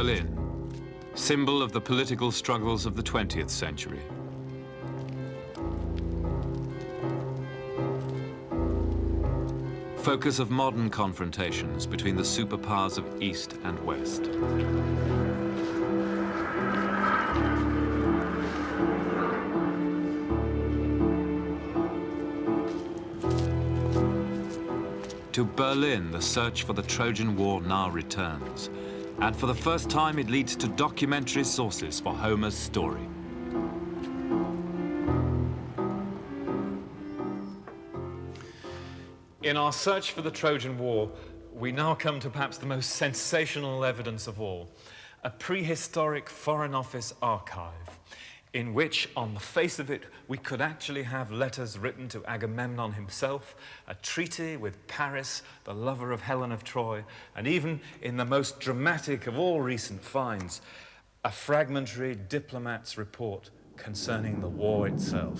Berlin, symbol of the political struggles of the 20th century. Focus of modern confrontations between the superpowers of East and West. To Berlin, the search for the Trojan War now returns. And for the first time, it leads to documentary sources for Homer's story. In our search for the Trojan War, we now come to perhaps the most sensational evidence of all, a prehistoric Foreign Office archive, in which, on the face of it, we could actually have letters written to Agamemnon himself, a treaty with Paris, the lover of Helen of Troy, and even, in the most dramatic of all recent finds, a fragmentary diplomat's report concerning the war itself.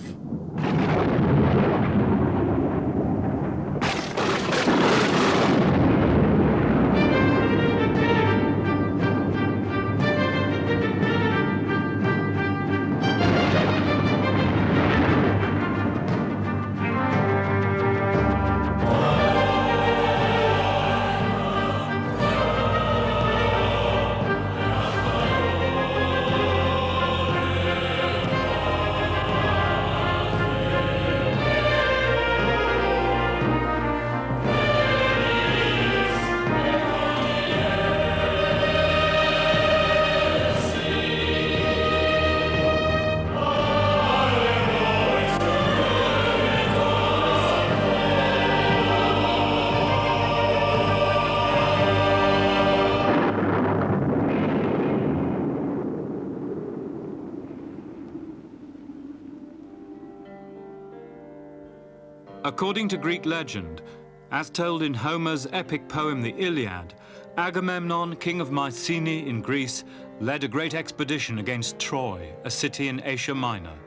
According to Greek legend, as told in Homer's epic poem the Iliad, Agamemnon, king of Mycenae in Greece, led a great expedition against Troy, a city in Asia Minor.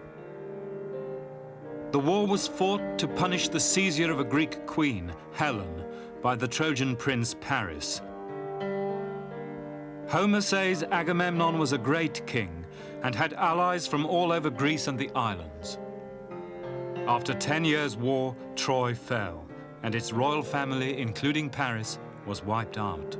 The war was fought to punish the seizure of a Greek queen, Helen, by the Trojan prince Paris. Homer says Agamemnon was a great king and had allies from all over Greece and the islands. After 10 years' war, Troy fell, and its royal family, including Paris, was wiped out.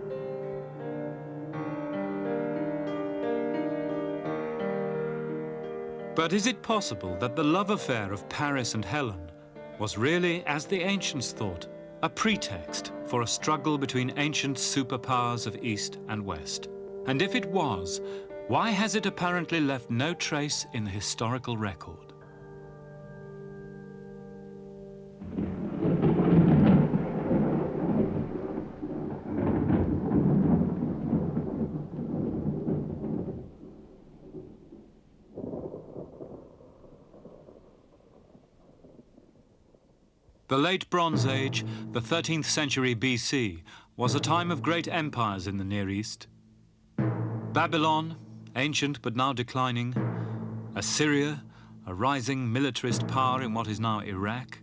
But is it possible that the love affair of Paris and Helen was really, as the ancients thought, a pretext for a struggle between ancient superpowers of East and West? And if it was, why has it apparently left no trace in the historical record? The late Bronze Age, the 13th century BC, was a time of great empires in the Near East. Babylon, ancient but now declining, Assyria, a rising militarist power in what is now Iraq,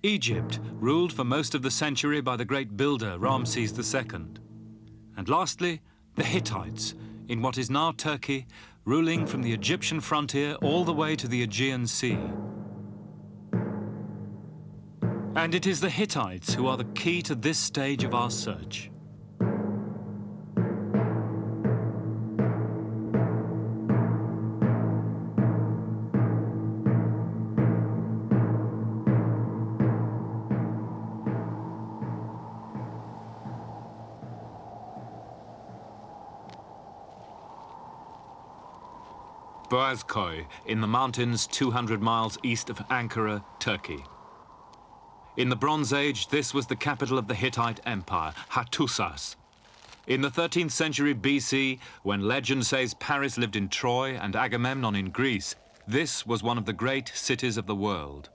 Egypt, ruled for most of the century by the great builder Ramses II, and lastly, the Hittites, in what is now Turkey, ruling from the Egyptian frontier all the way to the Aegean Sea. And it is the Hittites who are the key to this stage of our search. Boğazköy, in the mountains 200 miles east of Ankara, Turkey. In the Bronze Age, this was the capital of the Hittite Empire, Hattusilis. In the 13th century BC, when legend says Paris lived in Troy and Agamemnon in Greece, this was one of the great cities of the world.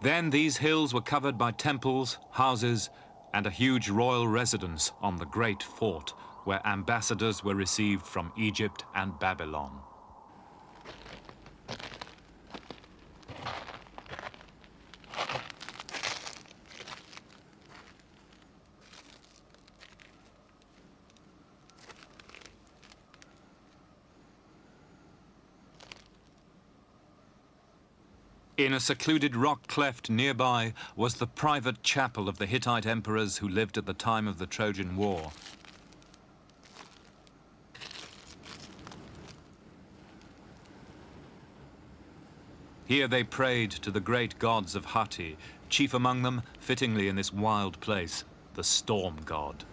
Then these hills were covered by temples, houses, and a huge royal residence on the great fort, where ambassadors were received from Egypt and Babylon. In a secluded rock cleft nearby was the private chapel of the Hittite emperors who lived at the time of the Trojan War. Here they prayed to the great gods of Hatti, chief among them, fittingly in this wild place, the storm god.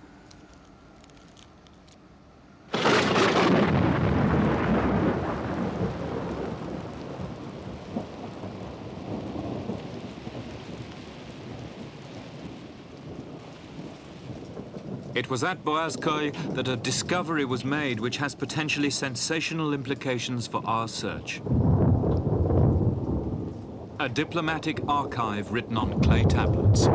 It was at Boğazköy that a discovery was made which has potentially sensational implications for our search. A diplomatic archive written on clay tablets.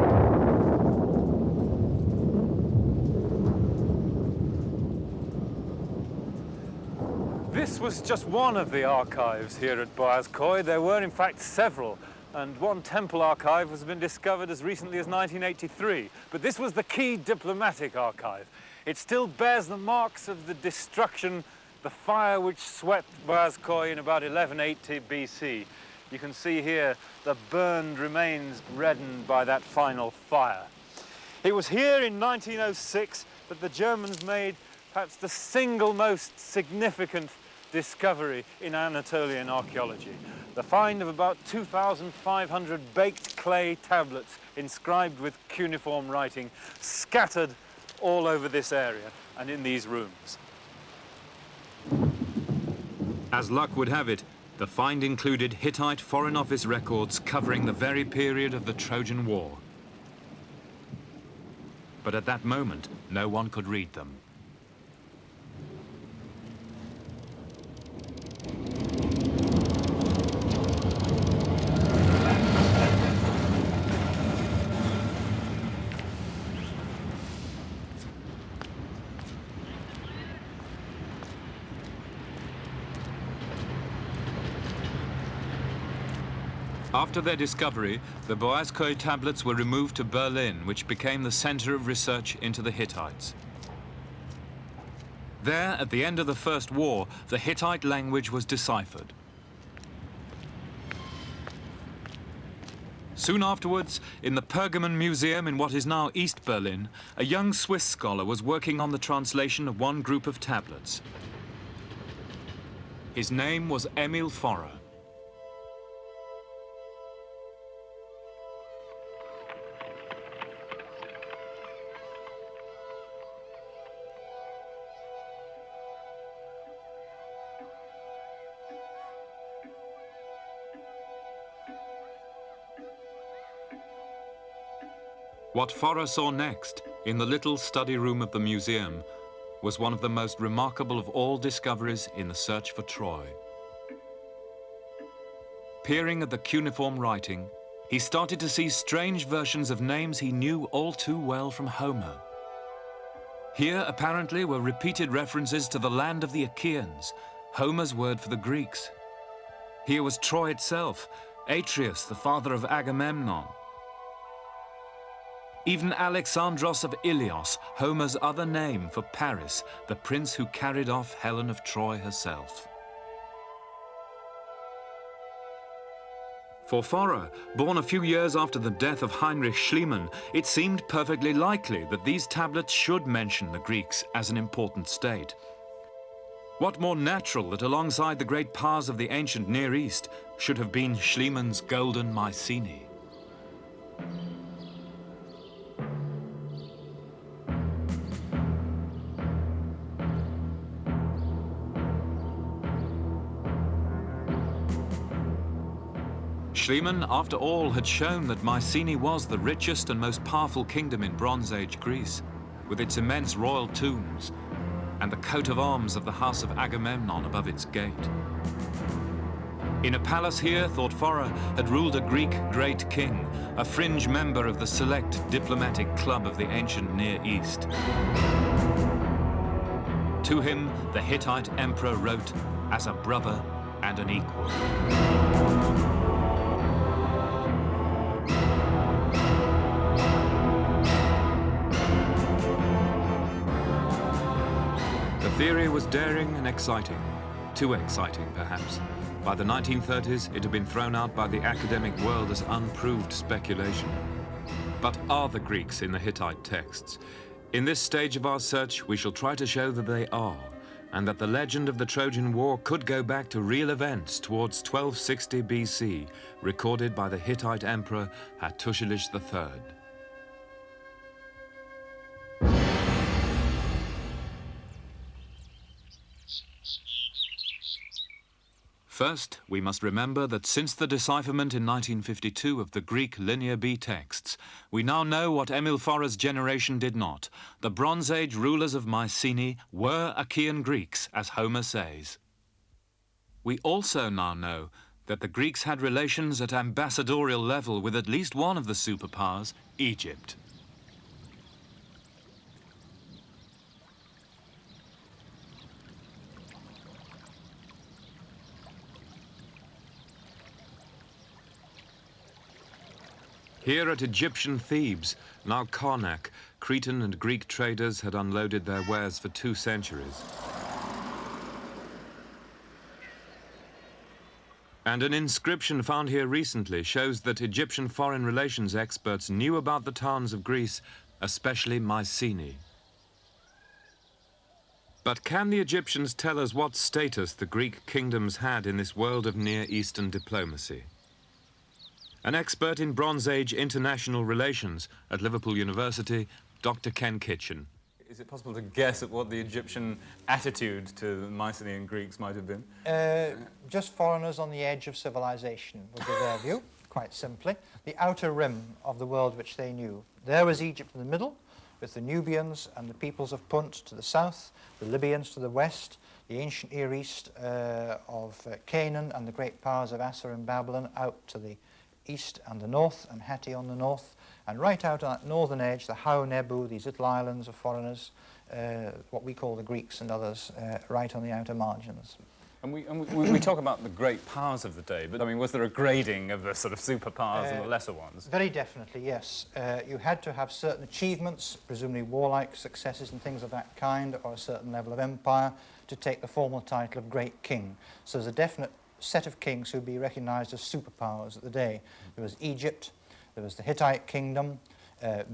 This was just one of the archives here at Boğazköy. There were in fact several. And one temple archive has been discovered as recently as 1983. But this was the key diplomatic archive. It still bears the marks of the destruction, the fire which swept Boğazköy in about 1180 BC. You can see here the burned remains reddened by that final fire. It was here in 1906 that the Germans made perhaps the single most significant discovery in Anatolian archaeology. The find of about 2,500 baked clay tablets inscribed with cuneiform writing scattered all over this area and in these rooms. As luck would have it, the find included Hittite Foreign Office records covering the very period of the Trojan War. But at that moment, no one could read them. After their discovery, the Boğazköy tablets were removed to Berlin, which became the center of research into the Hittites. There, at the end of the First War, the Hittite language was deciphered. Soon afterwards, in the Pergamon Museum in what is now East Berlin, a young Swiss scholar was working on the translation of one group of tablets. His name was Emil Forrer. What Forrer saw next, in the little study room of the museum, was one of the most remarkable of all discoveries in the search for Troy. Peering at the cuneiform writing, he started to see strange versions of names he knew all too well from Homer. Here, apparently, were repeated references to the land of the Achaeans, Homer's word for the Greeks. Here was Troy itself, Atreus, the father of Agamemnon. Even Alexandros of Ilios, Homer's other name for Paris, the prince who carried off Helen of Troy herself. For Forrer, born a few years after the death of Heinrich Schliemann, it seemed perfectly likely that these tablets should mention the Greeks as an important state. What more natural that alongside the great powers of the ancient Near East should have been Schliemann's golden Mycenae? Schliemann, after all, had shown that Mycenae was the richest and most powerful kingdom in Bronze Age Greece, with its immense royal tombs and the coat of arms of the house of Agamemnon above its gate. In a palace here, thought Forrer, had ruled a Greek great king, a fringe member of the select diplomatic club of the ancient Near East. To him, the Hittite emperor wrote, as a brother and an equal. The theory was daring and exciting, too exciting perhaps. By the 1930s, it had been thrown out by the academic world as unproved speculation. But are the Greeks in the Hittite texts? In this stage of our search, we shall try to show that they are, and that the legend of the Trojan War could go back to real events towards 1260 BC, recorded by the Hittite Emperor Hattusilis III. First, we must remember that since the decipherment in 1952 of the Greek Linear B texts, we now know what Emil Forer's generation did not. The Bronze Age rulers of Mycenae were Achaean Greeks, as Homer says. We also now know that the Greeks had relations at ambassadorial level with at least one of the superpowers, Egypt. Here at Egyptian Thebes, now Karnak, Cretan and Greek traders had unloaded their wares for 2 centuries. And an inscription found here recently shows that Egyptian foreign relations experts knew about the towns of Greece, especially Mycenae. But can the Egyptians tell us what status the Greek kingdoms had in this world of Near Eastern diplomacy? An expert in Bronze Age international relations at Liverpool University, Dr. Ken Kitchen. Is it possible to guess at what the Egyptian attitude to the Mycenaean Greeks might have been? Just foreigners on the edge of civilization would be their view, quite simply. The outer rim of the world which they knew. There was Egypt in the middle, with the Nubians and the peoples of Punt to the south, the Libyans to the west, the ancient Near East of Canaan and the great powers of Assur and Babylon out to the east and the north, and Hatti on the north, and right out on that northern edge, the Hau Nebu, these little islands of foreigners, what we call the Greeks and others, right on the outer margins. And we talk about the great powers of the day, but I mean, was there a grading of the sort of superpowers and the lesser ones? Very definitely, yes. You had to have certain achievements, presumably warlike successes and things of that kind, or a certain level of empire, to take the formal title of Great King. So there's a definite set of kings who would be recognized as superpowers at the day. There was Egypt, there was the Hittite kingdom,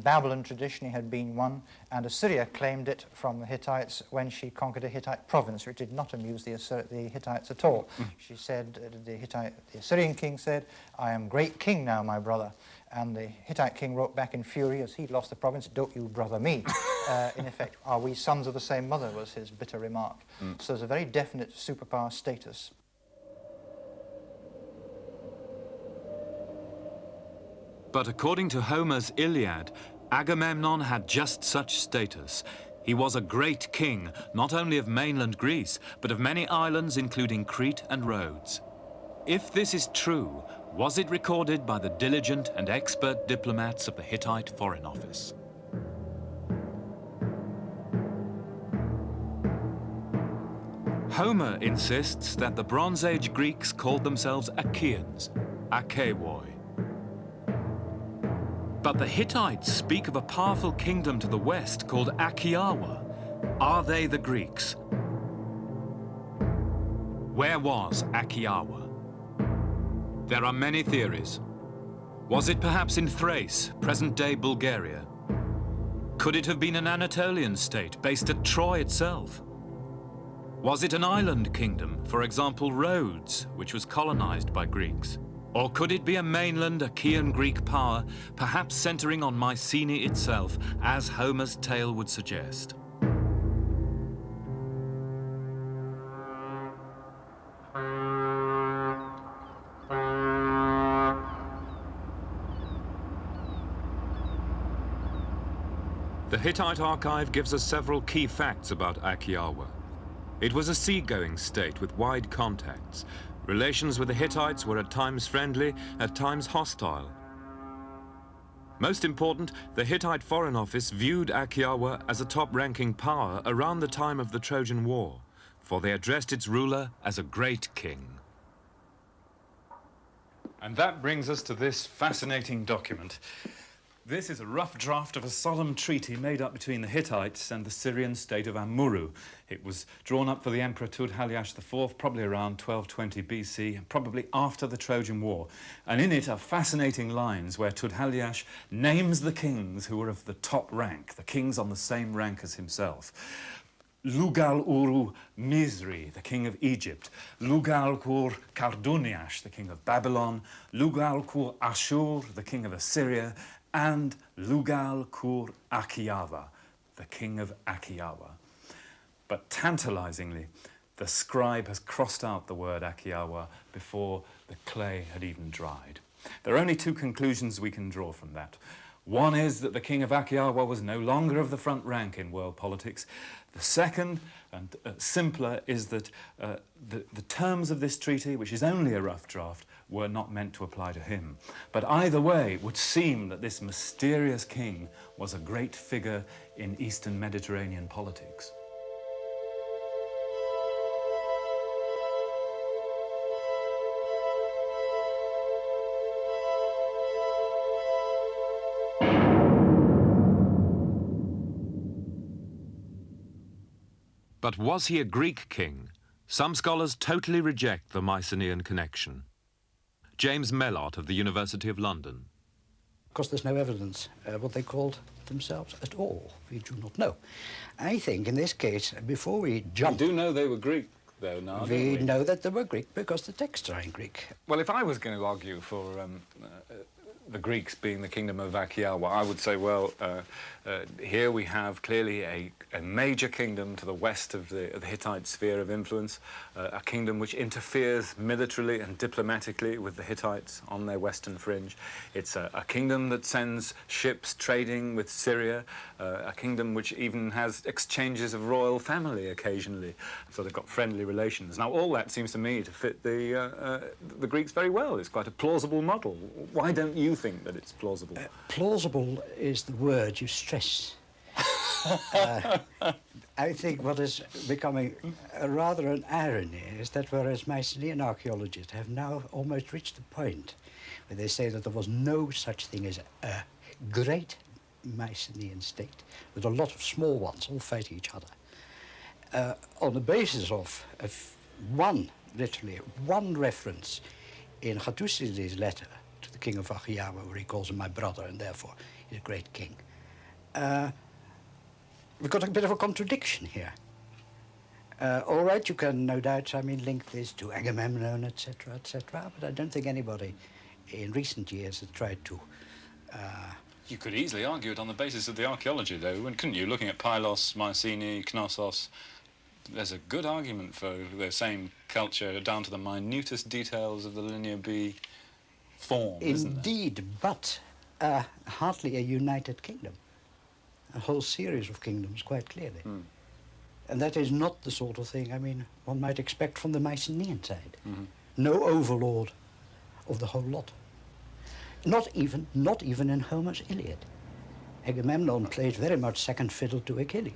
Babylon traditionally had been one, and Assyria claimed it from the Hittites when she conquered a Hittite province, which did not amuse the Hittites at all. She said, the Assyrian king said, "I am great king now, my brother." And the Hittite king wrote back in fury as he'd lost the province, "Don't you brother me." In effect, "Are we sons of the same mother?" was his bitter remark. So there's a very definite superpower status. But according to Homer's Iliad, Agamemnon had just such status. He was a great king, not only of mainland Greece, but of many islands, including Crete and Rhodes. If this is true, was it recorded by the diligent and expert diplomats of the Hittite Foreign Office? Homer insists that the Bronze Age Greeks called themselves Achaeans, Achaewoi. But the Hittites speak of a powerful kingdom to the west called Achaeawa. Are they the Greeks? Where was Achaeawa? There are many theories. Was it perhaps in Thrace, present-day Bulgaria? Could it have been an Anatolian state based at Troy itself? Was it an island kingdom, for example Rhodes, which was colonized by Greeks? Or could it be a mainland Achaean Greek power, perhaps centering on Mycenae itself, as Homer's tale would suggest? The Hittite archive gives us several key facts about Achaeawa. It was a seagoing state with wide contacts. Relations with the Hittites were at times friendly, at times hostile. Most important, the Hittite Foreign Office viewed Achaeawa as a top-ranking power around the time of the Trojan War, for they addressed its ruler as a great king. And that brings us to this fascinating document. This is a rough draft of a solemn treaty made up between the Hittites and the Syrian state of Amurru. It was drawn up for the Emperor Hattusilis IV, probably around 1220 BC, probably after the Trojan War. And in it are fascinating lines where Hattusilis names the kings who were of the top rank, the kings on the same rank as himself. Lugal-uru Misri, the king of Egypt, Lugal-kur Karduniash, the king of Babylon, Lugal-kur Ashur, the king of Assyria, and Lugal-kur Akiawa, the king of Akiawa. But tantalizingly, the scribe has crossed out the word Akiawa before the clay had even dried. There are only two conclusions we can draw from that. One is that the king of Akiawa was no longer of the front rank in world politics. The second, and simpler, is that the terms of this treaty, which is only a rough draft, were not meant to apply to him. But either way, it would seem that this mysterious king was a great figure in Eastern Mediterranean politics. But was he a Greek king? Some scholars totally reject the Mycenaean connection. James Mellott of the University of London. Of course, there's no evidence what they called themselves at all. We do not know. I think in this case, before we jump... We do know they were Greek, though, now, we know that they were Greek because the texts are in Greek. Well, if I was going to argue for the Greeks being the kingdom of Akiawa, I would say, well, here we have clearly a major kingdom to the west of the Hittite sphere of influence, a kingdom which interferes militarily and diplomatically with the Hittites on their western fringe. It's a kingdom that sends ships trading with Syria, a kingdom which even has exchanges of royal family occasionally, so they've got friendly relations. Now, all that seems to me to fit the Greeks very well. It's quite a plausible model. Why don't you think that it's plausible? Plausible is the word you stress. I think what is becoming rather an irony is that whereas Mycenaean archaeologists have now almost reached the point where they say that there was no such thing as a great Mycenaean state with a lot of small ones all fighting each other, on the basis of literally one reference in Hattusilis' letter to the king of Akiawa, where he calls him my brother and therefore he's a great king. We've got a bit of a contradiction here. All right, you can no doubt, link this to Agamemnon, etc., but I don't think anybody in recent years has tried to... You could easily argue it on the basis of the archaeology, though, couldn't you? Looking at Pylos, Mycenae, Knossos, there's a good argument for the same culture down to the minutest details of the Linear B form, isn't there? Indeed, but hardly a united kingdom. A whole series of kingdoms, quite clearly. And that is not the sort of thing, one might expect from the Mycenaean side. No overlord of the whole lot. Not even in Homer's Iliad. Agamemnon plays very much second fiddle to Achilles.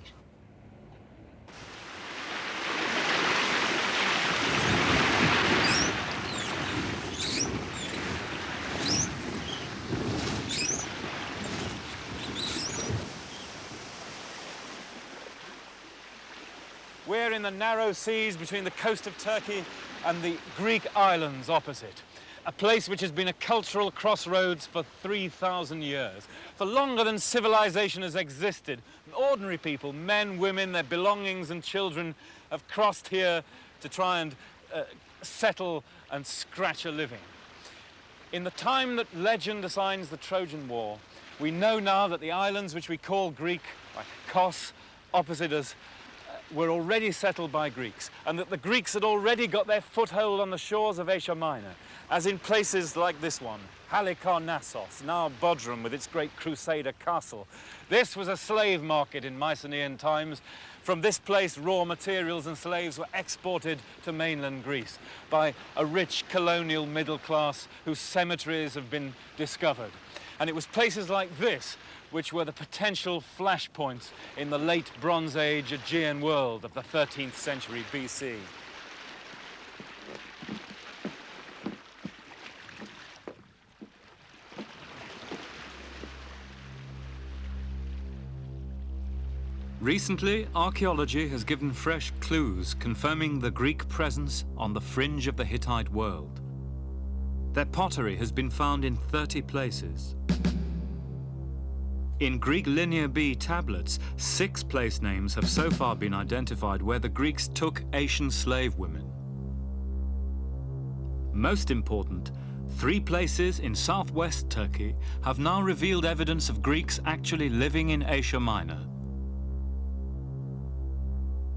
We're in the narrow seas between the coast of Turkey and the Greek islands opposite. A place which has been a cultural crossroads for 3,000 years. For longer than civilization has existed, ordinary people, men, women, their belongings and children have crossed here to try and settle and scratch a living. In the time that legend assigns the Trojan War, we know now that the islands which we call Greek, like Kos, opposite us, were already settled by Greeks, and that the Greeks had already got their foothold on the shores of Asia Minor, as in places like this one, Halikarnassos, now Bodrum with its great crusader castle. This was a slave market in Mycenaean times. From this place, raw materials and slaves were exported to mainland Greece by a rich colonial middle class whose cemeteries have been discovered. And it was places like this which were the potential flashpoints in the late Bronze Age Aegean world of the 13th century BC. Recently, archaeology has given fresh clues confirming the Greek presence on the fringe of the Hittite world. Their pottery has been found in 30 places. In Greek Linear B tablets, 6 place names have so far been identified where the Greeks took Asian slave women. Most important, 3 places in southwest Turkey have now revealed evidence of Greeks actually living in Asia Minor.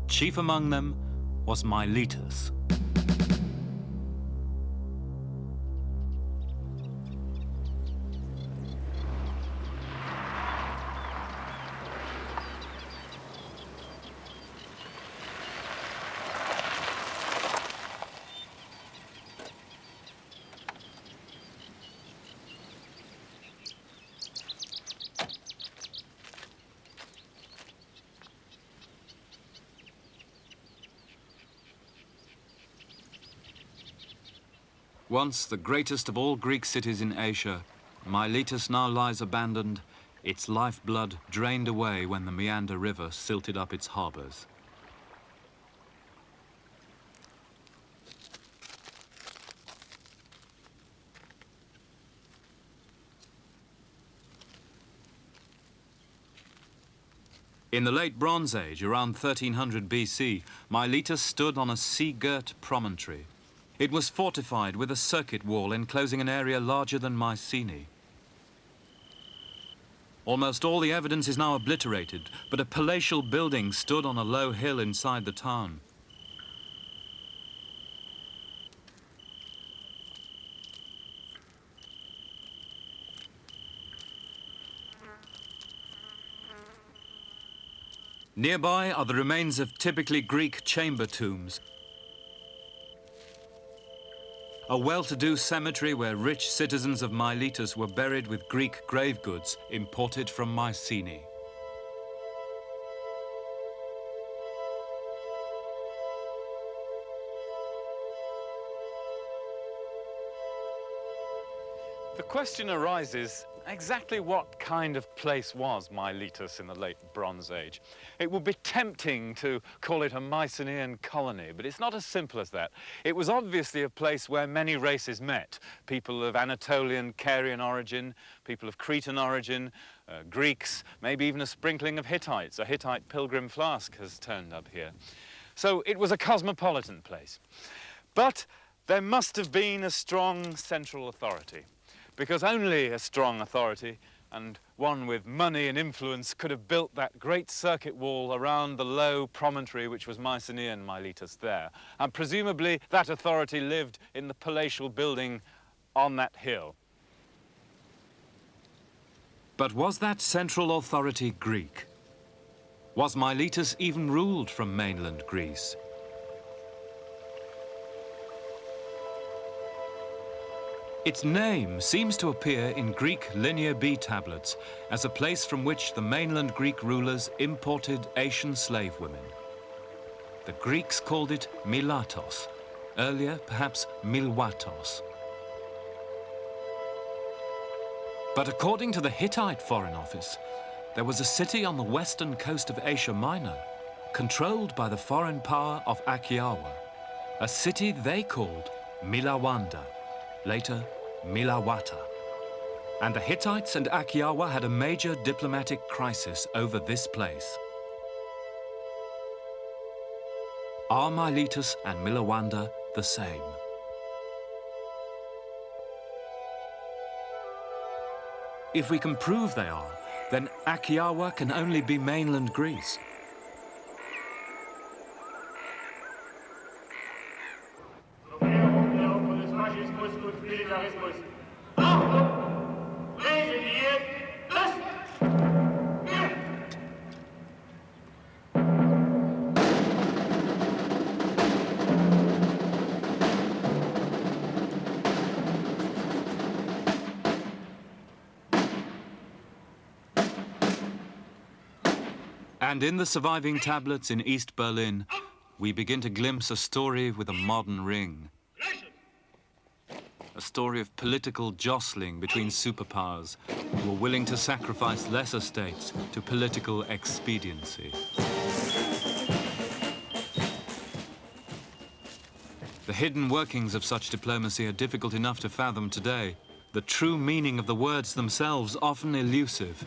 Chief among them was Miletus. Once the greatest of all Greek cities in Asia, Miletus now lies abandoned, its lifeblood drained away when the Meander River silted up its harbours. In the late Bronze Age, around 1300 BC, Miletus stood on a sea-girt promontory. It was fortified with a circuit wall enclosing an area larger than Mycenae. Almost all the evidence is now obliterated, but a palatial building stood on a low hill inside the town. Nearby are the remains of typically Greek chamber tombs. A well-to-do cemetery where rich citizens of Miletus were buried with Greek grave goods imported from Mycenae. The question arises, exactly what kind of place was Miletus in the late Bronze Age? It would be tempting to call it a Mycenaean colony, but it's not as simple as that. It was obviously a place where many races met. People of Anatolian, Carian origin, people of Cretan origin, Greeks, maybe even a sprinkling of Hittites. A Hittite pilgrim flask has turned up here. So it was a cosmopolitan place. But there must have been a strong central authority, because only a strong authority and one with money and influence could have built that great circuit wall around the low promontory which was Mycenaean Miletus there. And presumably that authority lived in the palatial building on that hill. But was that central authority Greek? Was Miletus even ruled from mainland Greece? Its name seems to appear in Greek Linear B tablets as a place from which the mainland Greek rulers imported Asian slave women. The Greeks called it Milatos, earlier perhaps Milwatos. But according to the Hittite Foreign Office, there was a city on the western coast of Asia Minor, controlled by the foreign power of Akiawa, a city they called Milawanda, later Milawata. And the Hittites and Akiawa had a major diplomatic crisis over this place. Are Miletus and Milawanda the same? If we can prove they are, then Akiawa can only be mainland Greece. And in the surviving tablets in East Berlin, we begin to glimpse a story with a modern ring. A a story of political jostling between superpowers who were willing to sacrifice lesser states to political expediency. The hidden workings of such diplomacy are difficult enough to fathom today, the true meaning of the words themselves often elusive.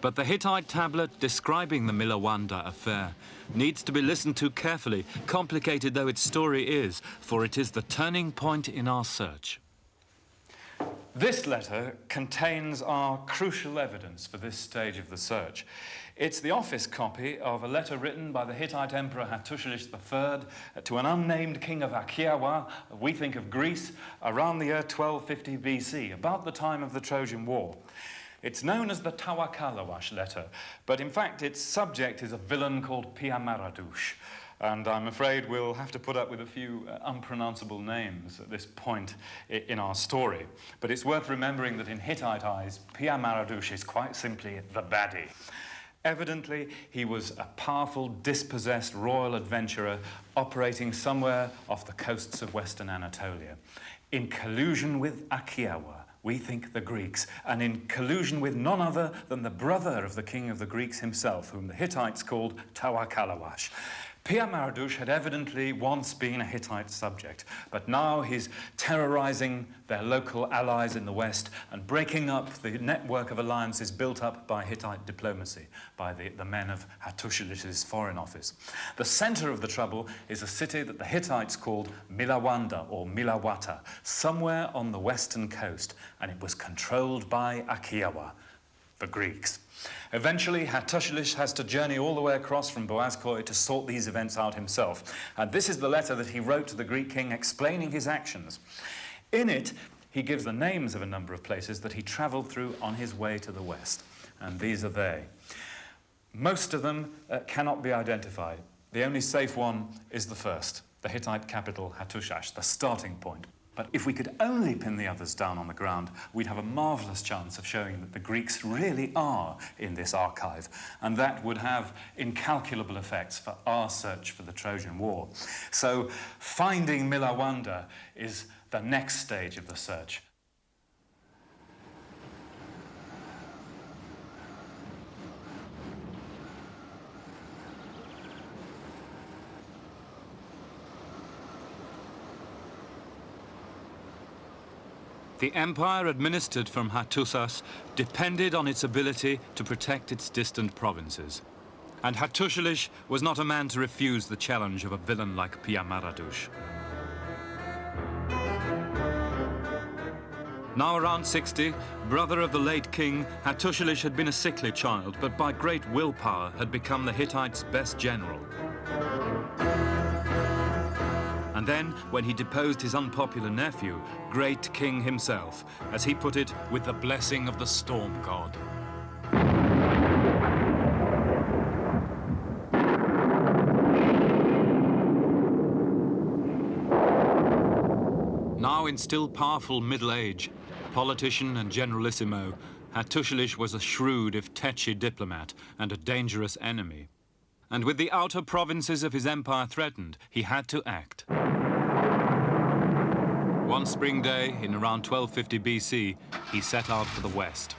But the Hittite tablet describing the Milawanda affair needs to be listened to carefully, complicated though its story is, for it is the turning point in our search. This letter contains our crucial evidence for this stage of the search. It's the office copy of a letter written by the Hittite Emperor Hattusilis III to an unnamed king of Achaia, we think of Greece, around the year 1250 BC, about the time of the Trojan War. It's known as the Tawakalawash letter, but in fact its subject is a villain called Piamaradush, and I'm afraid we'll have to put up with a few unpronounceable names at this point in our story. But it's worth remembering that in Hittite eyes, Piamaradush is quite simply the baddie. Evidently, he was a powerful, dispossessed royal adventurer operating somewhere off the coasts of Western Anatolia, in collusion with Achaia, we think the Greeks, and in collusion with none other than the brother of the king of the Greeks himself, whom the Hittites called Tawakalawash. Piamaradush had evidently once been a Hittite subject, but now he's terrorizing their local allies in the west and breaking up the network of alliances built up by Hittite diplomacy, by the men of Hattusilis' foreign office. The center of the trouble is a city that the Hittites called Milawanda or Milawata, somewhere on the western coast, and it was controlled by Achaia, the Greeks. Eventually, Hattusilis has to journey all the way across from Boazkoi to sort these events out himself. And this is the letter that he wrote to the Greek king explaining his actions. In it, he gives the names of a number of places that he traveled through on his way to the west. And these are they. Most of them cannot be identified. The only safe one is the first, the Hittite capital Hattushash, the starting point. But if we could only pin the others down on the ground, we'd have a marvellous chance of showing that the Greeks really are in this archive, and that would have incalculable effects for our search for the Trojan War. So finding Milawanda is the next stage of the search. The empire administered from Hattusas depended on its ability to protect its distant provinces. And Hattusilis was not a man to refuse the challenge of a villain like Piamaradush. Now around 60, brother of the late king, Hattusilis had been a sickly child, but by great willpower had become the Hittites' best general. And then, when he deposed his unpopular nephew, great king himself, as he put it, with the blessing of the storm god. Now in still powerful middle age, politician and generalissimo, Hattusilis was a shrewd if tetchy diplomat and a dangerous enemy. And with the outer provinces of his empire threatened, he had to act. One spring day, in around 1250 BC, he set out for the west.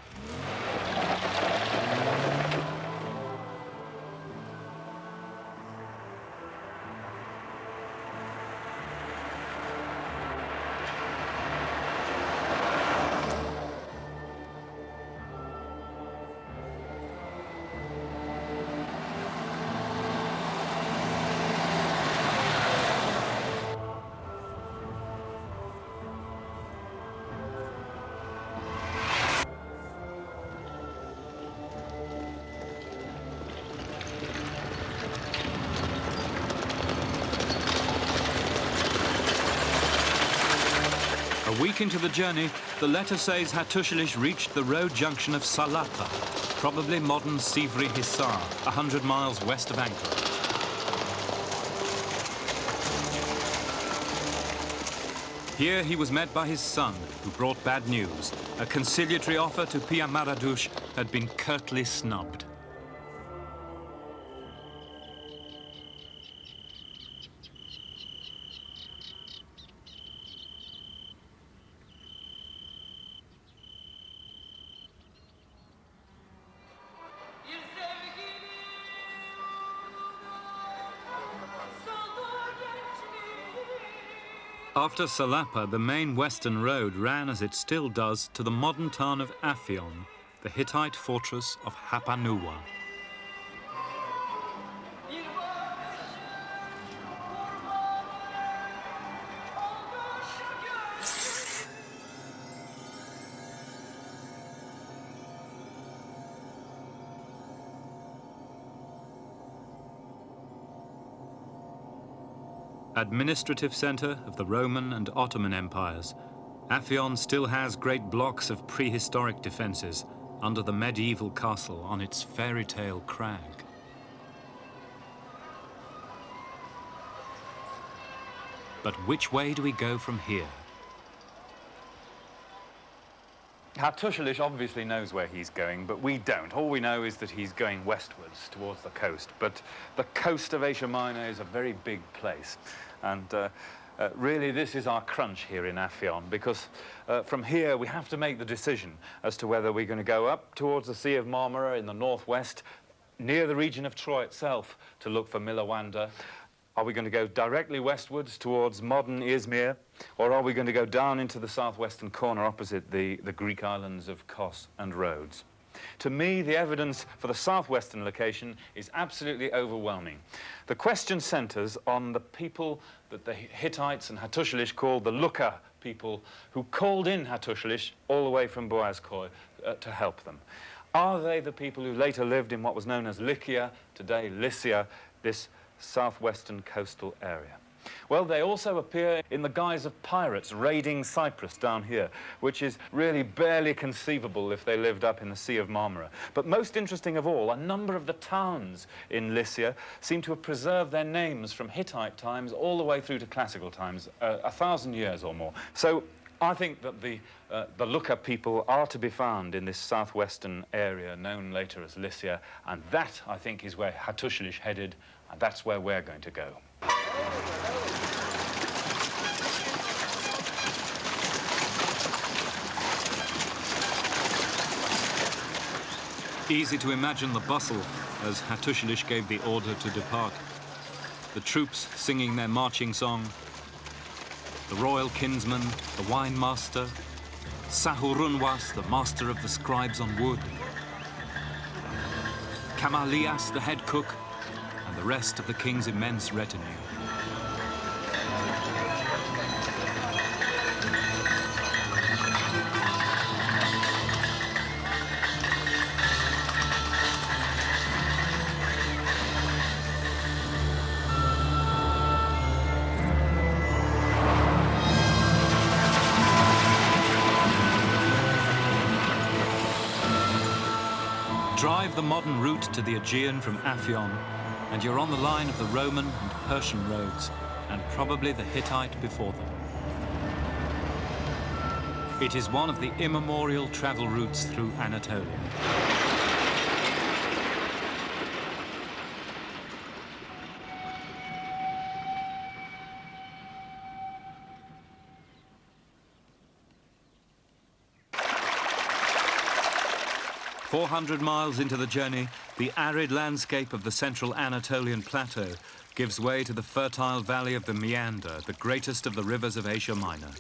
A week into the journey, the letter says Hattusilis reached the road junction of Salapa, probably modern Sivri Hisar, 100 miles west of Ankara. Here he was met by his son, who brought bad news. A conciliatory offer to Piamaradush had been curtly snubbed. After Salapa, the main western road ran, as it still does, to the modern town of Aphion, the Hittite fortress of Hapanuwa. Administrative centre of the Roman and Ottoman empires, Aphion still has great blocks of prehistoric defences under the medieval castle on its fairy tale crag. But which way do we go from here? Hattusilis obviously knows where he's going, but we don't. All we know is that he's going westwards towards the coast. But the coast of Asia Minor is a very big place. And really, this is our crunch here in Aphion, because from here we have to make the decision as to whether we're going to go up towards the Sea of Marmara in the northwest, near the region of Troy itself, to look for Milawanda. Are we going to go directly westwards towards modern Izmir, or are we going to go down into the southwestern corner opposite the Greek islands of Kos and Rhodes? To me, the evidence for the southwestern location is absolutely overwhelming. The question centres on the people that the Hittites and Hattusilis called the Luka people, who called in Hattusilis all the way from Boğazköy to help them. Are they the people who later lived in what was known as Lycia, today Lycia, this southwestern coastal area? Well, they also appear in the guise of pirates raiding Cyprus down here, which is really barely conceivable if they lived up in the Sea of Marmara. But most interesting of all, a number of the towns in Lycia seem to have preserved their names from Hittite times all the way through to classical times, 1,000 years or more. So I think that the Luka people are to be found in this southwestern area known later as Lycia, and that, I think, is where Hattusilis headed, and that's where we're going to go. Easy to imagine the bustle as Hattusilis gave the order to depart. The troops singing their marching song, the royal kinsman, the wine master, Sahurunwas, the master of the scribes on wood, Kamalias, the head cook, and the rest of the king's immense retinue. Drive the modern route to the Aegean from Aphion, and you're on the line of the Roman and Persian roads, and probably the Hittite before them. It is one of the immemorial travel routes through Anatolia. "400 miles into the journey, the arid landscape of the central Anatolian plateau gives way to the fertile valley of the Meander, the greatest of the rivers of Asia Minor.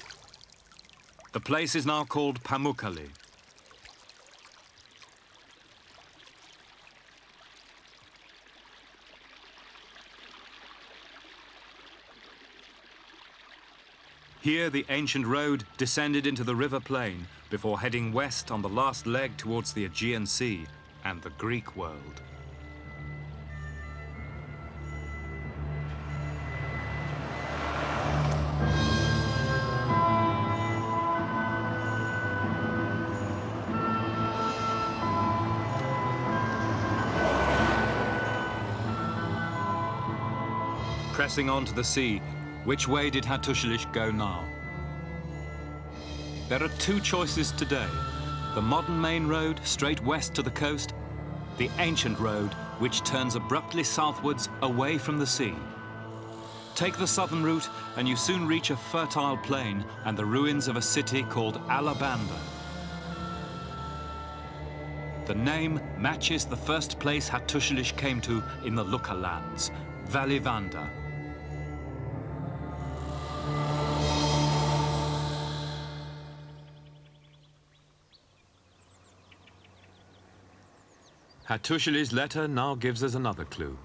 The place is now called Pamukkale. Here, the ancient road descended into the river plain before heading west on the last leg towards the Aegean Sea and the Greek world. Pressing on to the sea, which way did Hattusilis go now? There are two choices today: the modern main road straight west to the coast, the ancient road which turns abruptly southwards away from the sea. Take the southern route and you soon reach a fertile plain and the ruins of a city called Alabanda. The name matches the first place Hattusilis came to in the Luka lands, Valivanda. Hattusilis' letter now gives us another clue.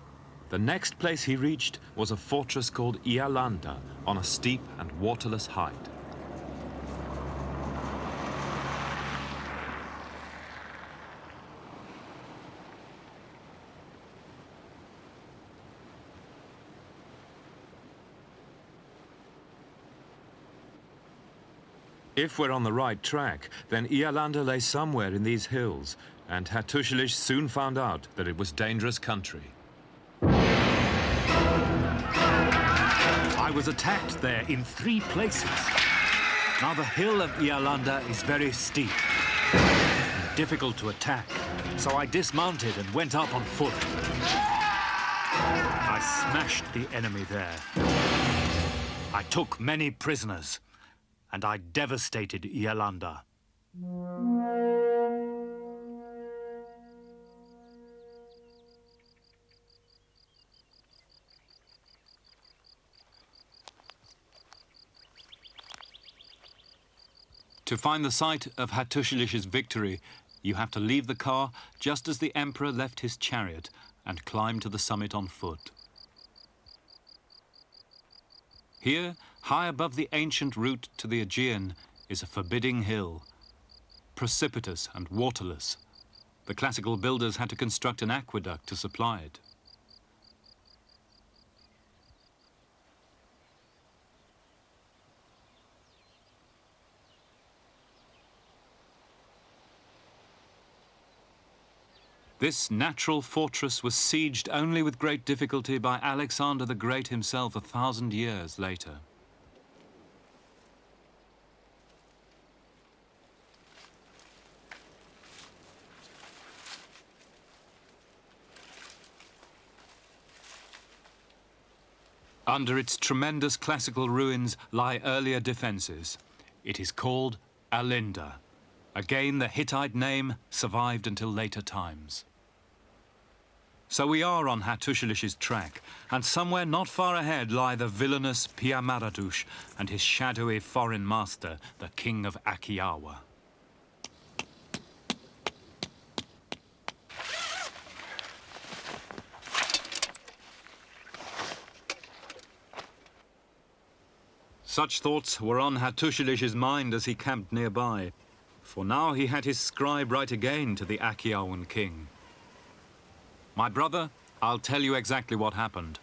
The next place he reached was a fortress called Ialanda on a steep and waterless height. If we're on the right track, then Ialanda lay somewhere in these hills, and Hattusilis soon found out that it was dangerous country. I was attacked there in 3 places. Now the hill of Ialanda is very steep and difficult to attack, so I dismounted and went up on foot. I smashed the enemy there. I took many prisoners, and I devastated Ialanda. To find the site of Hattusilis' victory, you have to leave the car just as the emperor left his chariot and climb to the summit on foot. Here, high above the ancient route to the Aegean, is a forbidding hill, precipitous and waterless. The classical builders had to construct an aqueduct to supply it. This natural fortress was sieged only with great difficulty by Alexander the Great himself 1,000 years later. Under its tremendous classical ruins lie earlier defences. It is called Alinda. Again, the Hittite name survived until later times. So we are on Hattusilis' track, and somewhere not far ahead lie the villainous Pia-Maradush and his shadowy foreign master, the king of Akiawa. Such thoughts were on Hattusilis' mind as he camped nearby. For now he had his scribe write again to the Akiawan king. My brother, I'll tell you exactly what happened.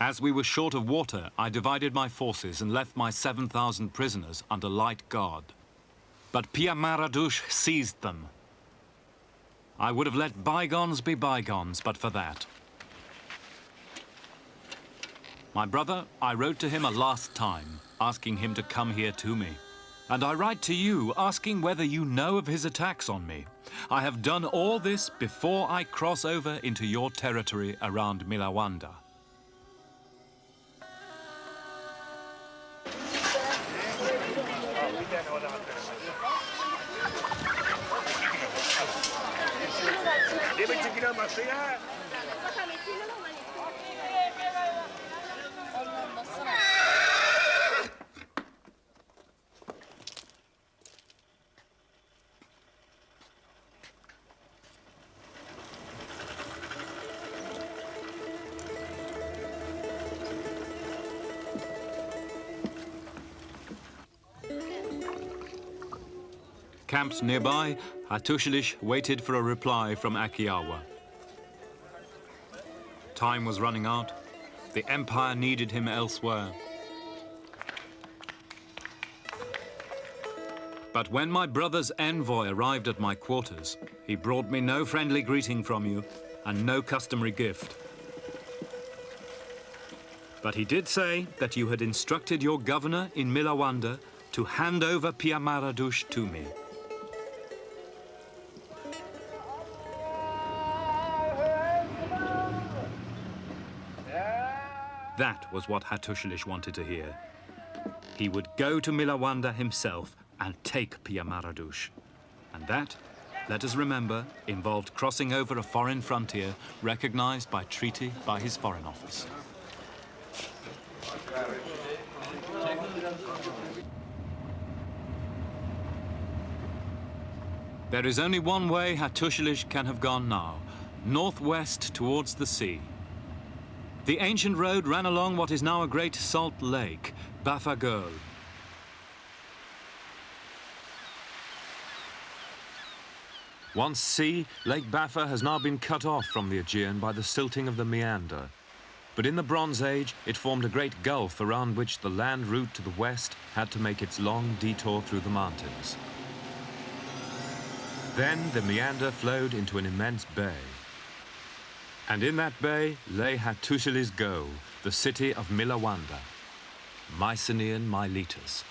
As we were short of water, I divided my forces and left my 7,000 prisoners under light guard. But Pia-Maradush seized them. I would have let bygones be bygones, but for that. My brother, I wrote to him a last time, asking him to come here to me. And I write to you, asking whether you know of his attacks on me. I have done all this before I cross over into your territory around Milawanda. Camped nearby, Hattusilis waited for a reply from Akiawa. Time was running out. The empire needed him elsewhere. But when my brother's envoy arrived at my quarters, he brought me no friendly greeting from you and no customary gift. But he did say that you had instructed your governor in Milawanda to hand over Pia-Maradush to me. That was what Hattusilis wanted to hear. He would go to Milawanda himself and take Pia-Maradush. And that, let us remember, involved crossing over a foreign frontier recognized by treaty by his Foreign Office. There is only one way Hattusilis can have gone now, northwest towards the sea. The ancient road ran along what is now a great salt lake, Bafa Göl. Once sea, Lake Bafa has now been cut off from the Aegean by the silting of the Meander. But in the Bronze Age, it formed a great gulf around which the land route to the west had to make its long detour through the mountains. Then the Meander flowed into an immense bay. And in that bay lay Hattusilis' goal, the city of Milawanda, Mycenaean Miletus.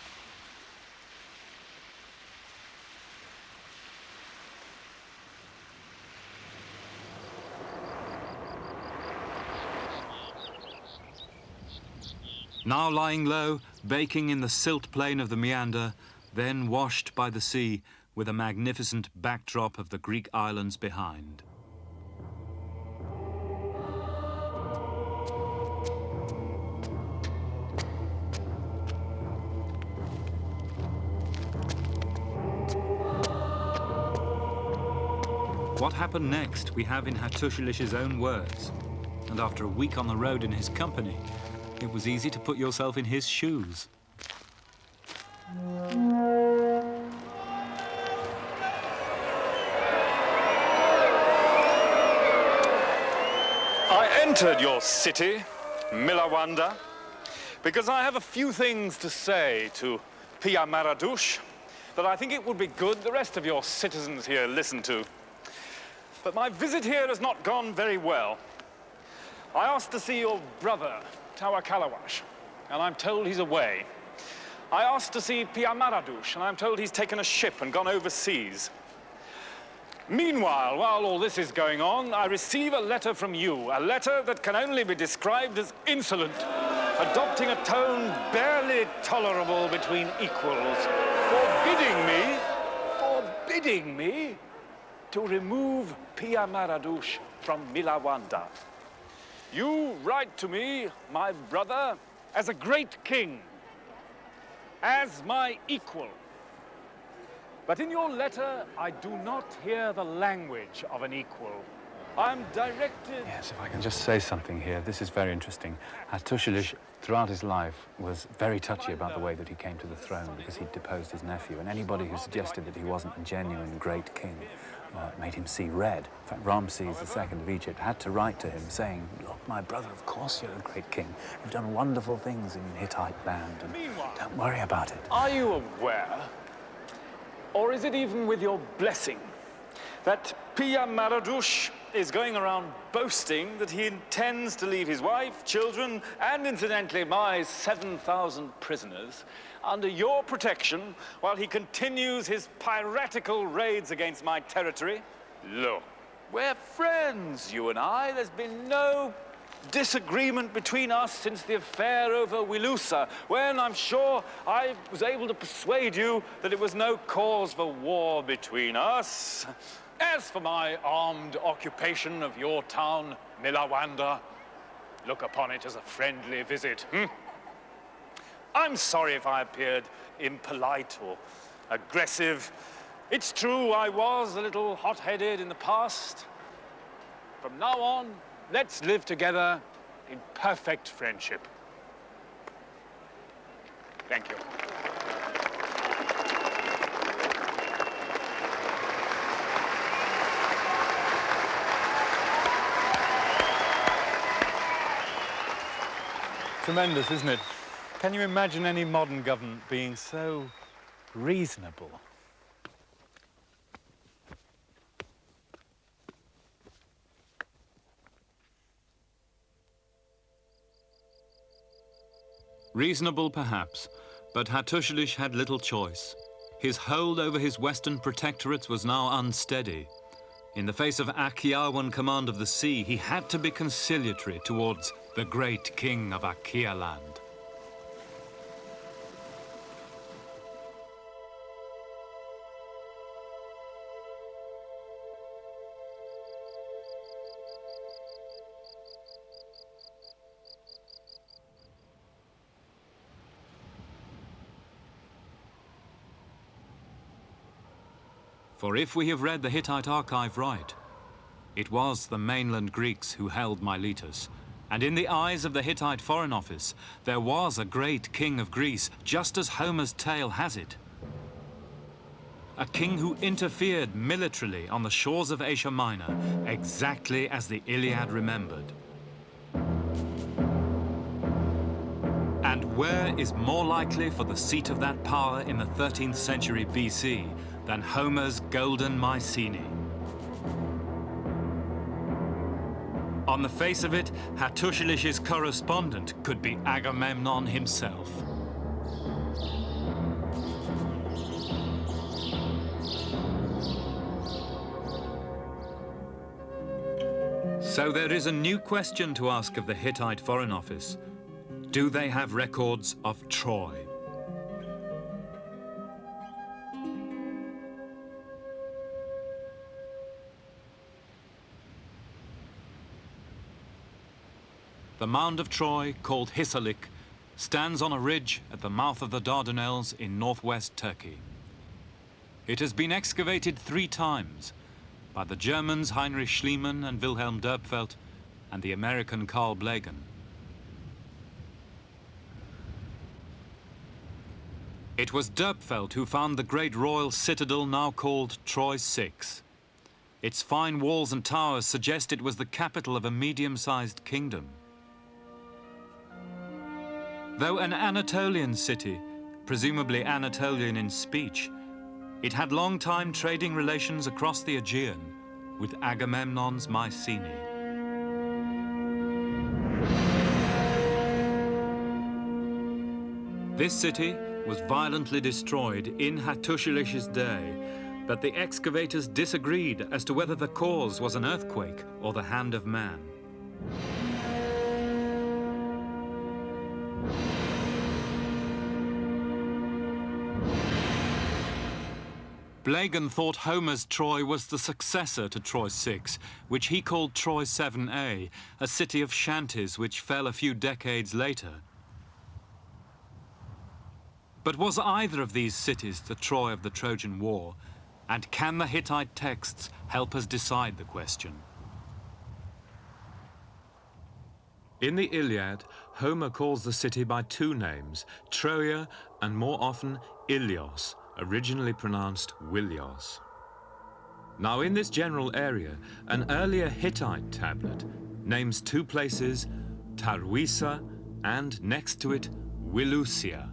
Now lying low, baking in the silt plain of the Meander, then washed by the sea with a magnificent backdrop of the Greek islands behind. What happened next we have in Hattusilis' own words, and after a week on the road in his company, it was easy to put yourself in his shoes. I entered your city, Milawanda, because I have a few things to say to Pia Maradush that I think it would be good the rest of your citizens here listen to. But my visit here has not gone very well. I asked to see your brother, Tawa Kalawash, and I'm told he's away. I asked to see Pia Maradush, and I'm told he's taken a ship and gone overseas. Meanwhile, while all this is going on, I receive a letter from you, a letter that can only be described as insolent, adopting a tone barely tolerable between equals, forbidding me to remove Pia Maradush from Milawanda. You write to me, my brother, as a great king, as my equal. But in your letter, I do not hear the language of an equal. I'm directed... Yes, if I can just say something here. This is very interesting. Hattusilis, throughout his life, was very touchy about the way that he came to the throne because he'd deposed his nephew. And anybody who suggested that he wasn't a genuine great king made him see red. In fact, Ramses II of Egypt had to write to him saying, look, my brother, of course you're a great king. You've done wonderful things in Hittite land, and don't worry about it. Are you aware, or is it even with your blessing, that Pia Maradush is going around boasting that he intends to leave his wife, children, and incidentally my 7,000 prisoners under your protection while he continues his piratical raids against my territory? Look, we're friends, you and I. There's been no disagreement between us since the affair over Wilusa, when I'm sure I was able to persuade you that it was no cause for war between us. As for my armed occupation of your town, Milawanda, look upon it as a friendly visit. I'm sorry if I appeared impolite or aggressive. It's true I was a little hot-headed in the past. From now on, let's live together in perfect friendship. Thank you. Tremendous, isn't it? Can you imagine any modern government being so reasonable? Reasonable, perhaps, but Hattusilis had little choice. His hold over his western protectorates was now unsteady. In the face of Achaean command of the sea, he had to be conciliatory towards the great king of Achaea land. For if we have read the Hittite archive right, It was the mainland Greeks who held Miletus, and in the eyes of the Hittite Foreign Office, there was a great king of Greece, just as Homer's tale has it. A king who interfered militarily on the shores of Asia Minor, exactly as the Iliad remembered. And where is more likely for the seat of that power in the 13th century BC than Homer's golden Mycenae? On the face of it, Hattusilis' correspondent could be Agamemnon himself. So there is a new question to ask of the Hittite Foreign Office. Do they have records of Troy? The mound of Troy, called Hisarlik, stands on a ridge at the mouth of the Dardanelles in northwest Turkey. It has been excavated 3 times by the Germans Heinrich Schliemann and Wilhelm Dörpfeld and the American Carl Blegen. It was Dörpfeld who found the great royal citadel now called Troy 6. Its fine walls and towers suggest it was the capital of a medium-sized kingdom. Though an Anatolian city, presumably Anatolian in speech, it had long-time trading relations across the Aegean with Agamemnon's Mycenae. This city was violently destroyed in Hattusilis' day, but the excavators disagreed as to whether the cause was an earthquake or the hand of man. Blegen thought Homer's Troy was the successor to Troy 6, which he called Troy 7a, a city of shanties which fell a few decades later. But was either of these cities the Troy of the Trojan War? And can the Hittite texts help us decide the question? In the Iliad, Homer calls the city by 2 names, Troia and more often Ilios, originally pronounced Wilios. Now in this general area, an earlier Hittite tablet names 2 places, Tarwisa and next to it, Wilusia.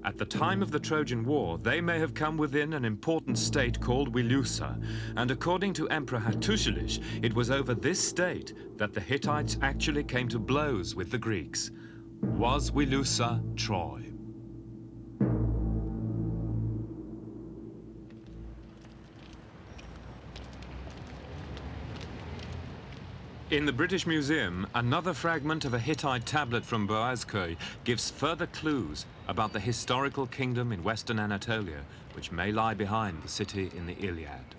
At the time of the Trojan War, they may have come within an important state called Wilusa, and according to Emperor Hattusilis, it was over this state that the Hittites actually came to blows with the Greeks. Was Wilusa Troy? In the British Museum, another fragment of a Hittite tablet from Boğazköy gives further clues about the historical kingdom in western Anatolia, which may lie behind the city in the Iliad.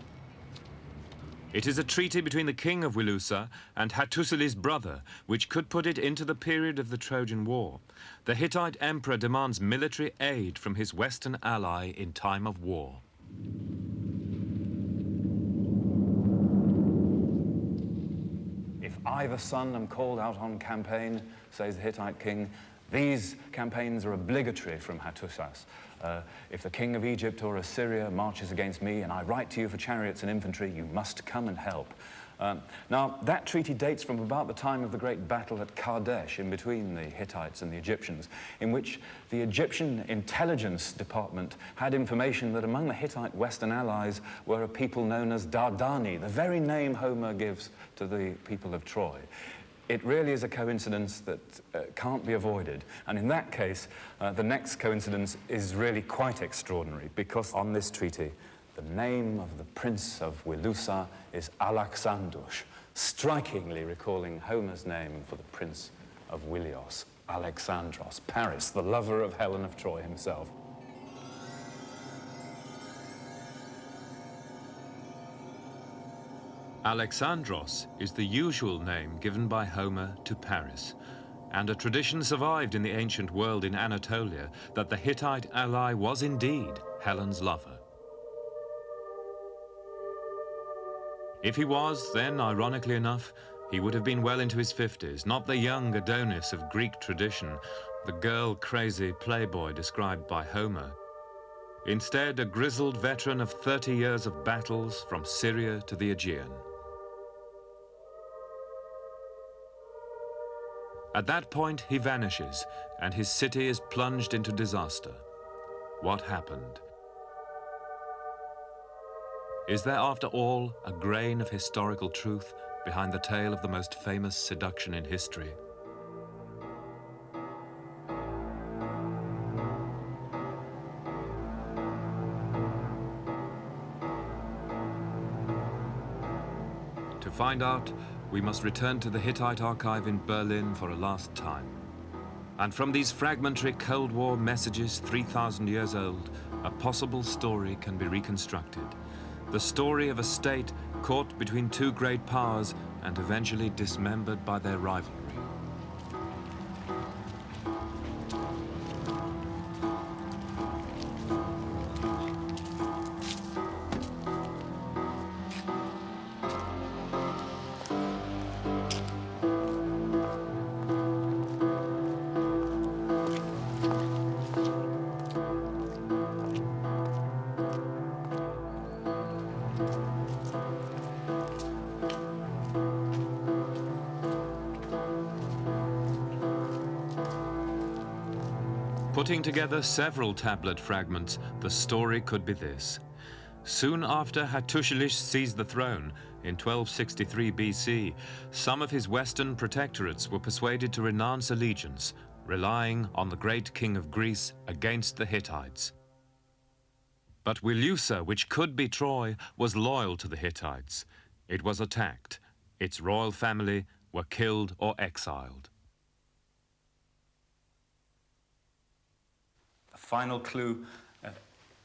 It is a treaty between the king of Wilusa and Hattusilis' brother, which could put it into the period of the Trojan War. The Hittite emperor demands military aid from his western ally in time of war. If I, the son, am called out on campaign, says the Hittite king, these campaigns are obligatory from Hattusilis. If the king of Egypt or Assyria marches against me and I write to you for chariots and infantry, you must come and help. Now, that treaty dates from about the time of the great battle at Kadesh in between the Hittites and the Egyptians, in which the Egyptian intelligence department had information that among the Hittite western allies were a people known as Dardani, the very name Homer gives to the people of Troy. It really is a coincidence that can't be avoided. And in that case, the next coincidence is really quite extraordinary, because on this treaty, the name of the prince of Wilusa is Alexandros, strikingly recalling Homer's name for the prince of Wilios, Alexandros, Paris, the lover of Helen of Troy himself. Alexandros is the usual name given by Homer to Paris, and a tradition survived in the ancient world in Anatolia that the Hittite ally was indeed Helen's lover. If he was, then, ironically enough, he would have been well into his 50s, not the young Adonis of Greek tradition, the girl-crazy playboy described by Homer. Instead, a grizzled veteran of 30 years of battles from Syria to the Aegean. At that point, he vanishes, and his city is plunged into disaster. What happened? Is there, after all, a grain of historical truth behind the tale of the most famous seduction in history? To find out, we must return to the Hittite archive in Berlin for a last time. And from these fragmentary Cold War messages 3,000 years old, a possible story can be reconstructed. The story of a state caught between two great powers and eventually dismembered by their rivalry. Putting together several tablet fragments, the story could be this. Soon after Hattusilis seized the throne, in 1263 BC, some of his western protectorates were persuaded to renounce allegiance, relying on the great king of Greece against the Hittites. But Wilusa, which could be Troy, was loyal to the Hittites. It was attacked. Its royal family were killed or exiled. The final clue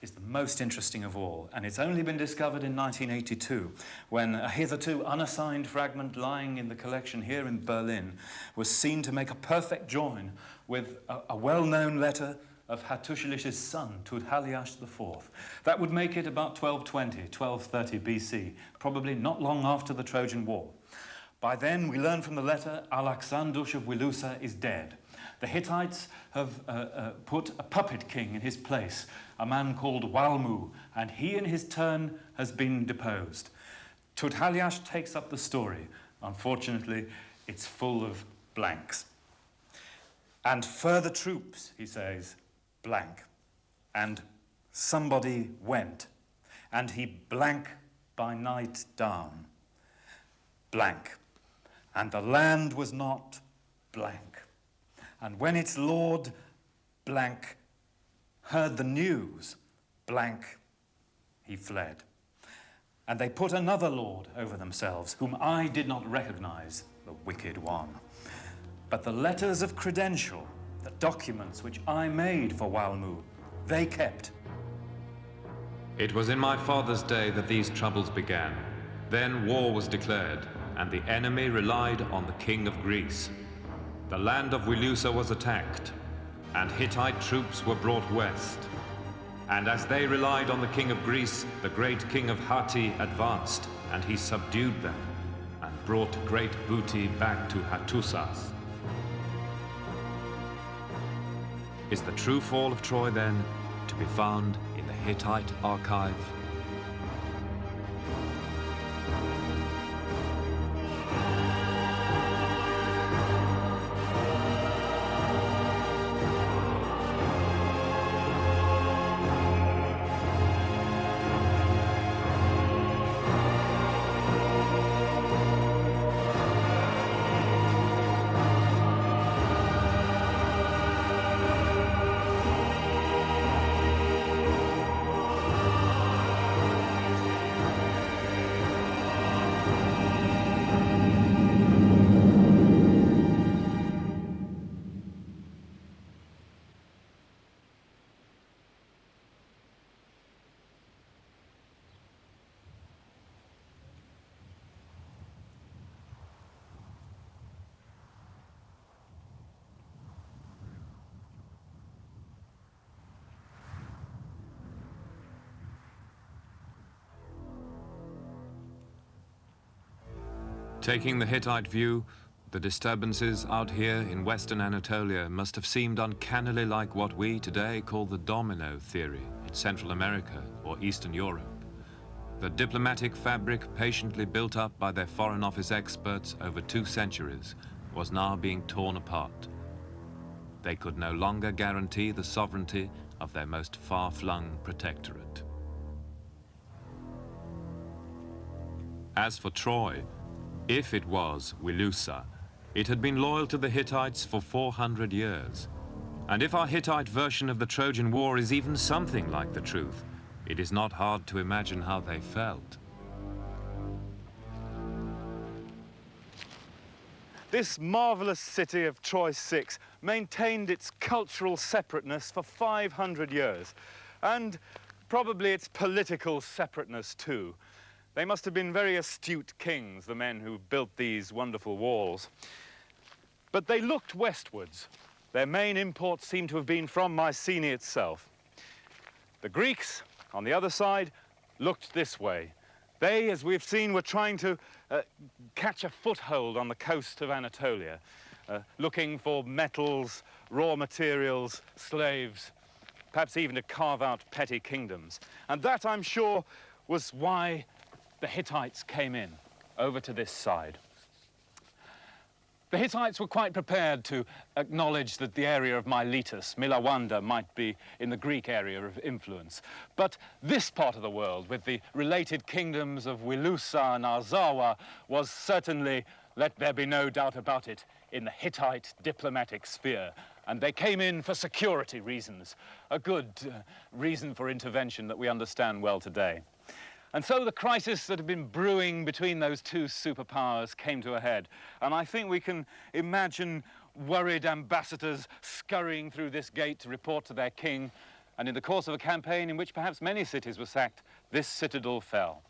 is the most interesting of all, and it's only been discovered in 1982, when a hitherto unassigned fragment lying in the collection here in Berlin was seen to make a perfect join with a well-known letter of Hattusilis' son, Tudhaliash IV. That would make it about 1220, 1230 BC, probably not long after the Trojan War. By then, we learn from the letter, Alexandus of Wilusa is dead. The Hittites have put a puppet king in his place, a man called Walmu, and he in his turn has been deposed. Tudhaliash takes up the story. Unfortunately, it's full of blanks. And further troops, he says, blank. And somebody went, and he blank by night down, blank. And the land was not blank. And when its lord, blank, heard the news, blank, he fled. And they put another lord over themselves, whom I did not recognize, the wicked one. But the letters of credential, the documents which I made for Walmu, they kept. It was in my father's day that these troubles began. Then war was declared, and the enemy relied on the king of Greece. The land of Wilusa was attacked, and Hittite troops were brought west. And as they relied on the king of Greece, the great king of Hatti advanced, and he subdued them, and brought great booty back to Hattusas. Is the true fall of Troy, then, to be found in the Hittite archive? Taking the Hittite view, the disturbances out here in Western Anatolia must have seemed uncannily like what we today call the domino theory in Central America or Eastern Europe. The diplomatic fabric patiently built up by their Foreign Office experts over 2 centuries was now being torn apart. They could no longer guarantee the sovereignty of their most far-flung protectorate. As for Troy, if it was Wilusa, it had been loyal to the Hittites for 400 years. And if our Hittite version of the Trojan War is even something like the truth, it is not hard to imagine how they felt. This marvellous city of Troy 6 maintained its cultural separateness for 500 years, and probably its political separateness too. They must have been very astute kings, the men who built these wonderful walls. But they looked westwards. Their main imports seem to have been from Mycenae itself. The Greeks, on the other side, looked this way. They, as we've seen, were trying to catch a foothold on the coast of Anatolia, looking for metals, raw materials, slaves, perhaps even to carve out petty kingdoms. And that, I'm sure, was why the Hittites came in, over to this side. The Hittites were quite prepared to acknowledge that the area of Miletus, Milawanda, might be in the Greek area of influence. But this part of the world, with the related kingdoms of Wilusa and Arzawa, was certainly, let there be no doubt about it, in the Hittite diplomatic sphere. And they came in for security reasons, a good reason for intervention that we understand well today. And so the crisis that had been brewing between those 2 superpowers came to a head. And I think we can imagine worried ambassadors scurrying through this gate to report to their king. And in the course of a campaign in which perhaps many cities were sacked, this citadel fell.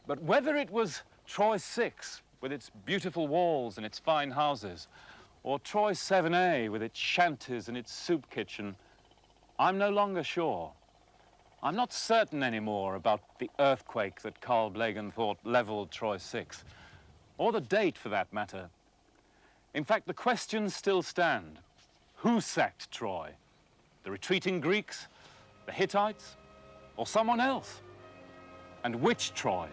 But whether it was Troy 6, with its beautiful walls and its fine houses, or Troy 7A, with its shanties and its soup kitchen, I'm no longer sure. I'm not certain anymore about the earthquake that Carl Blegen thought leveled Troy 6, or the date for that matter. In fact, the questions still stand. Who sacked Troy? The retreating Greeks, the Hittites, or someone else? And which Troy?